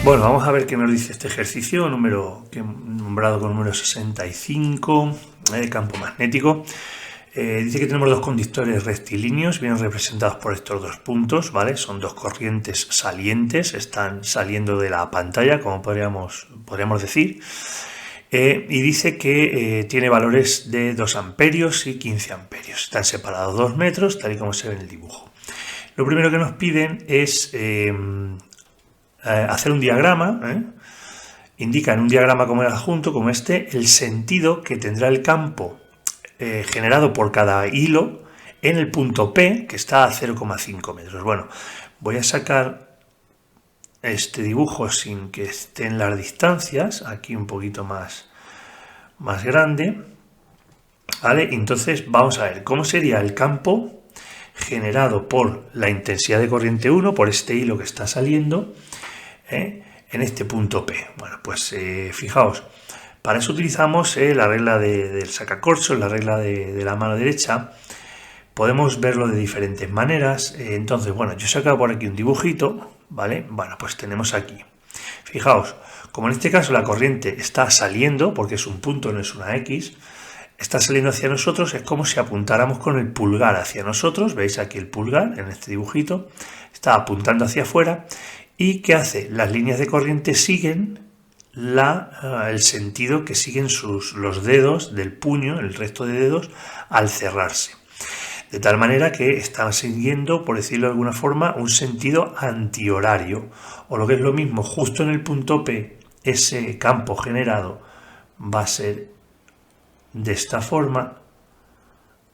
Bueno, vamos a ver qué nos dice este ejercicio, que he nombrado con número 65, campo magnético. Dice que tenemos dos conductores rectilíneos, bien representados por estos dos puntos, ¿vale? Son dos corrientes salientes, están saliendo de la pantalla, como podríamos decir. Y dice que tiene valores de 2 amperios y 15 amperios. Están separados 2 metros, tal y como se ve en el dibujo. Lo primero que nos piden es hacer un diagrama, indica en un diagrama como el adjunto, como este, el sentido que tendrá el campo generado por cada hilo en el punto P, que está a 0,5 metros. Bueno, voy a sacar este dibujo sin que estén las distancias, aquí un poquito más grande, ¿vale? Entonces vamos a ver cómo sería el campo generado por la intensidad de corriente 1, por este hilo que está saliendo, en este punto P. Bueno, pues fijaos, para eso utilizamos la regla del sacacorchos, la regla de la mano derecha. Podemos verlo de diferentes maneras. Entonces, bueno, yo he sacado por aquí un dibujito, ¿vale? Bueno, pues tenemos aquí. Fijaos, como en este caso la corriente está saliendo, porque es un punto, no es una X, está saliendo hacia nosotros, es como si apuntáramos con el pulgar hacia nosotros. ¿Veis aquí el pulgar en este dibujito? Está apuntando hacia afuera. ¿Y qué hace? Las líneas de corriente siguen el sentido que siguen los dedos del puño, el resto de dedos, al cerrarse. De tal manera que están siguiendo, por decirlo de alguna forma, un sentido antihorario. O lo que es lo mismo, justo en el punto P, ese campo generado va a ser de esta forma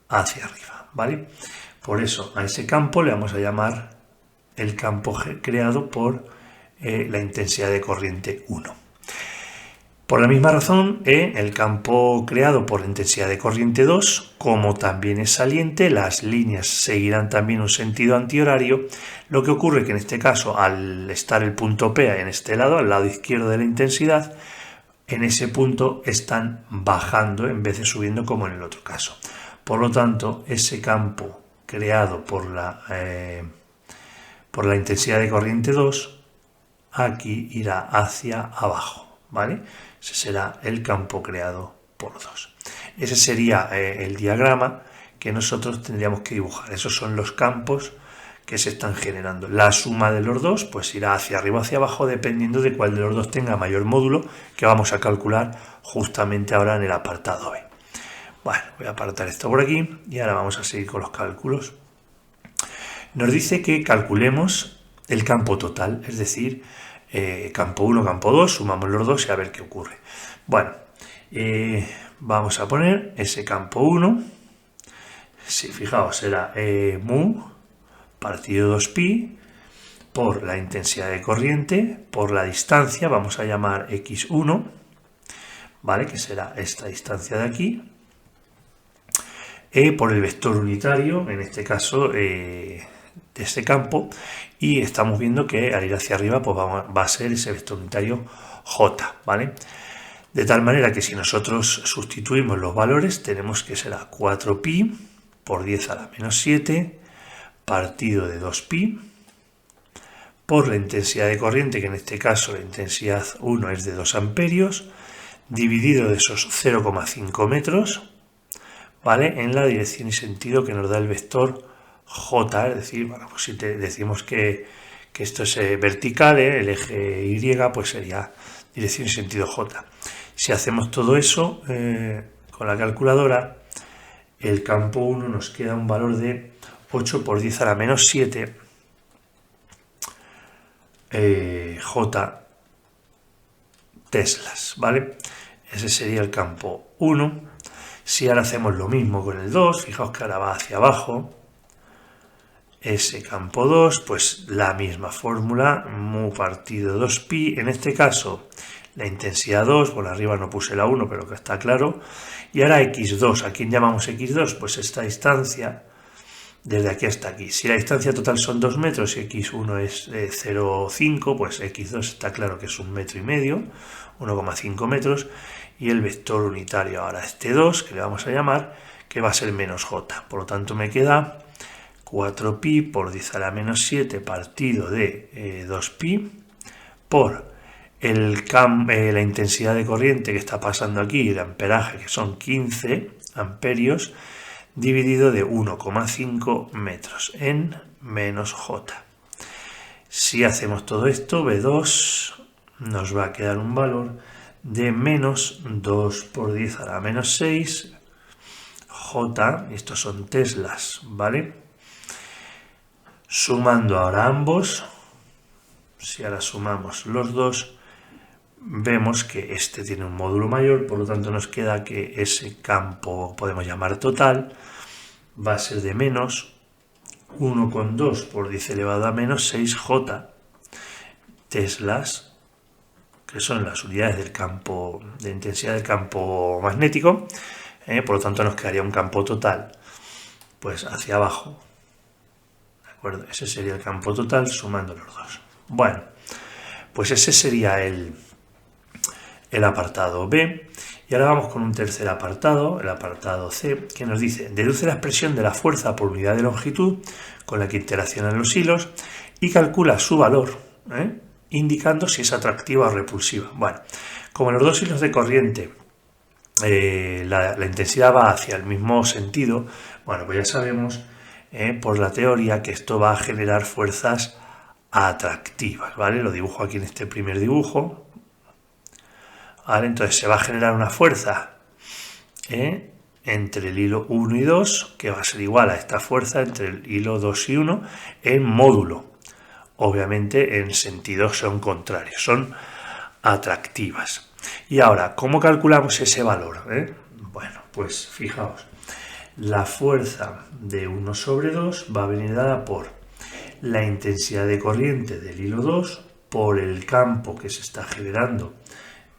hacia arriba, ¿vale? Por eso a ese campo le vamos a llamar el campo creado por la intensidad de corriente 1. Por la misma razón, el campo creado por la intensidad de corriente 2, como también es saliente, las líneas seguirán también un sentido antihorario. Lo que ocurre que en este caso, al estar el punto P en este lado, al lado izquierdo de la intensidad, en ese punto están bajando en vez de subiendo como en el otro caso. Por lo tanto, ese campo creado por la intensidad de corriente 2, aquí irá hacia abajo, ¿vale? Ese será el campo creado por 2. Ese sería el diagrama que nosotros tendríamos que dibujar. Esos son los campos que se están generando. La suma de los dos pues irá hacia arriba o hacia abajo dependiendo de cuál de los dos tenga mayor módulo, que vamos a calcular justamente ahora en el apartado B. Bueno, voy a apartar esto por aquí y ahora vamos a seguir con los cálculos. Nos dice que calculemos el campo total, es decir, campo 1, campo 2, sumamos los dos y a ver qué ocurre. Bueno, vamos a poner ese campo 1, si fijaos será mu partido 2pi por la intensidad de corriente, por la distancia, vamos a llamar x1, ¿vale? Que será esta distancia de aquí, por el vector unitario, en este caso de este campo, y estamos viendo que al ir hacia arriba pues va a ser ese vector unitario j, ¿vale? De tal manera que si nosotros sustituimos los valores tenemos que será 4pi por 10 a la menos 7 partido de 2pi por la intensidad de corriente, que en este caso la intensidad 1 es de 2 amperios, dividido de esos 0,5 metros, ¿vale? En la dirección y sentido que nos da el vector j, es decir, bueno, pues si decimos que esto es vertical, el eje y, pues sería dirección y sentido j. Si hacemos todo eso con la calculadora, el campo 1 nos queda un valor de 8 por 10 a la menos 7 j teslas, ¿vale? Ese sería el campo 1. Si ahora hacemos lo mismo con el 2, fijaos que ahora va hacia abajo, ese campo 2, pues la misma fórmula, mu partido 2pi, en este caso la intensidad 2, por arriba no puse la 1, pero que está claro, y ahora x2, ¿a quién llamamos x2? Pues esta distancia, desde aquí hasta aquí. Si la distancia total son 2 metros y x1 es 0,5, pues x2 está claro que es 1,5 metros, 1,5 metros, y el vector unitario ahora este 2, que le vamos a llamar, que va a ser menos j. Por lo tanto me queda 4pi por 10 a la menos 7 partido de 2pi por la intensidad de corriente que está pasando aquí, el amperaje, que son 15 amperios, dividido de 1,5 metros en menos J. Si hacemos todo esto, V2 nos va a quedar un valor de menos 2 por 10 a la menos 6 J, estos son teslas, ¿vale? Sumando ahora ambos, si ahora sumamos los dos, vemos que este tiene un módulo mayor, por lo tanto nos queda que ese campo, podemos llamar total, va a ser de menos 1,2 por 10 elevado a menos 6 J teslas, que son las unidades del campo, de intensidad del campo magnético. Por lo tanto nos quedaría un campo total pues hacia abajo, ¿de acuerdo? Ese sería el campo total sumando los dos. Bueno, pues ese sería el apartado B. Y ahora vamos con un tercer apartado, el apartado C, que nos dice: deduce la expresión de la fuerza por unidad de longitud con la que interaccionan los hilos y calcula su valor, indicando si es atractiva o repulsiva. Bueno, como los dos hilos de corriente la intensidad va hacia el mismo sentido, bueno, pues ya sabemos por la teoría que esto va a generar fuerzas atractivas, ¿vale? Lo dibujo aquí en este primer dibujo, ¿vale? Entonces se va a generar una fuerza entre el hilo 1 y 2, que va a ser igual a esta fuerza entre el hilo 2 y 1 en módulo. Obviamente en sentidos son contrarios, son atractivas. Y ahora, ¿cómo calculamos ese valor? Bueno, pues fijaos, la fuerza de 1 sobre 2 va a venir dada por la intensidad de corriente del hilo 2 por el campo que se está generando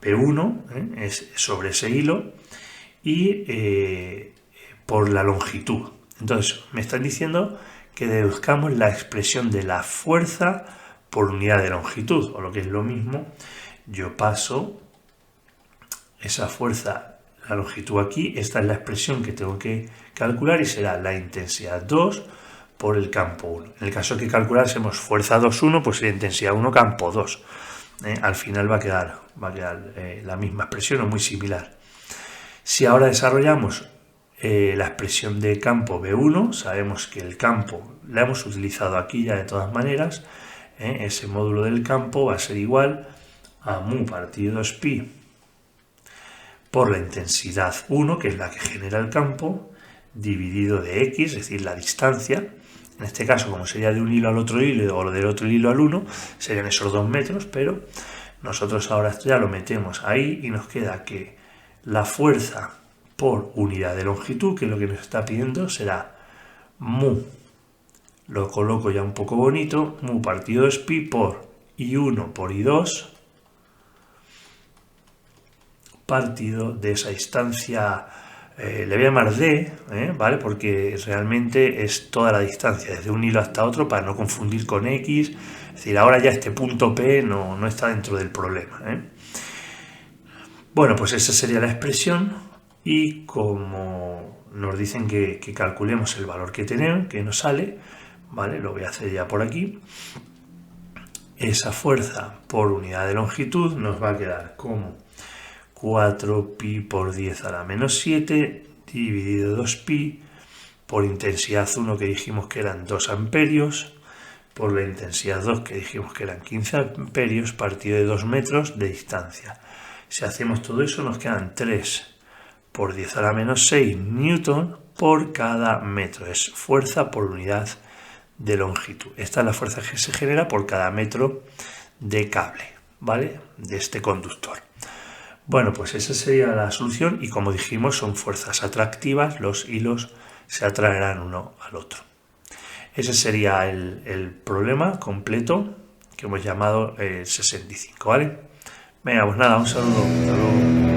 P1 es sobre ese hilo y por la longitud. Entonces, me están diciendo que deduzcamos la expresión de la fuerza por unidad de longitud, o lo que es lo mismo, yo paso esa fuerza, la longitud aquí, esta es la expresión que tengo que calcular y será la intensidad 2 por el campo 1. En el caso que calculásemos fuerza 2, 1, pues sería intensidad 1, campo 2. Al final va a quedar la misma expresión o muy similar. Si ahora desarrollamos la expresión de campo B1, sabemos que el campo la hemos utilizado aquí ya de todas maneras, ese módulo del campo va a ser igual a mu partido 2pi por la intensidad 1, que es la que genera el campo, dividido de x, es decir, la distancia. En este caso, como sería de un hilo al otro hilo o del otro hilo al 1, serían esos 2 metros, pero nosotros ahora esto ya lo metemos ahí y nos queda que la fuerza por unidad de longitud, que es lo que nos está pidiendo, será mu, lo coloco ya un poco bonito, mu partido 2pi por I1 por I2 partido de esa distancia, le voy a llamar D, ¿vale? Porque realmente es toda la distancia, desde un hilo hasta otro, para no confundir con X. Es decir, ahora ya este punto P no está dentro del problema. Bueno, pues esa sería la expresión, y como nos dicen que calculemos el valor que tenemos, que nos sale, ¿vale? Lo voy a hacer ya por aquí. Esa fuerza por unidad de longitud nos va a quedar como 4pi por 10 a la menos 7 dividido 2pi por intensidad 1, que dijimos que eran 2 amperios, por la intensidad 2, que dijimos que eran 15 amperios, partido de 2 metros de distancia. Si hacemos todo eso nos quedan 3 por 10 a la menos 6 newton por cada metro. Es fuerza por unidad de longitud. Esta es la fuerza que se genera por cada metro de cable, ¿vale? De este conductor. Bueno, pues esa sería la solución, y como dijimos son fuerzas atractivas, los hilos se atraerán uno al otro. Ese sería el problema completo que hemos llamado 65, ¿vale? Venga, pues nada, un saludo, hasta luego.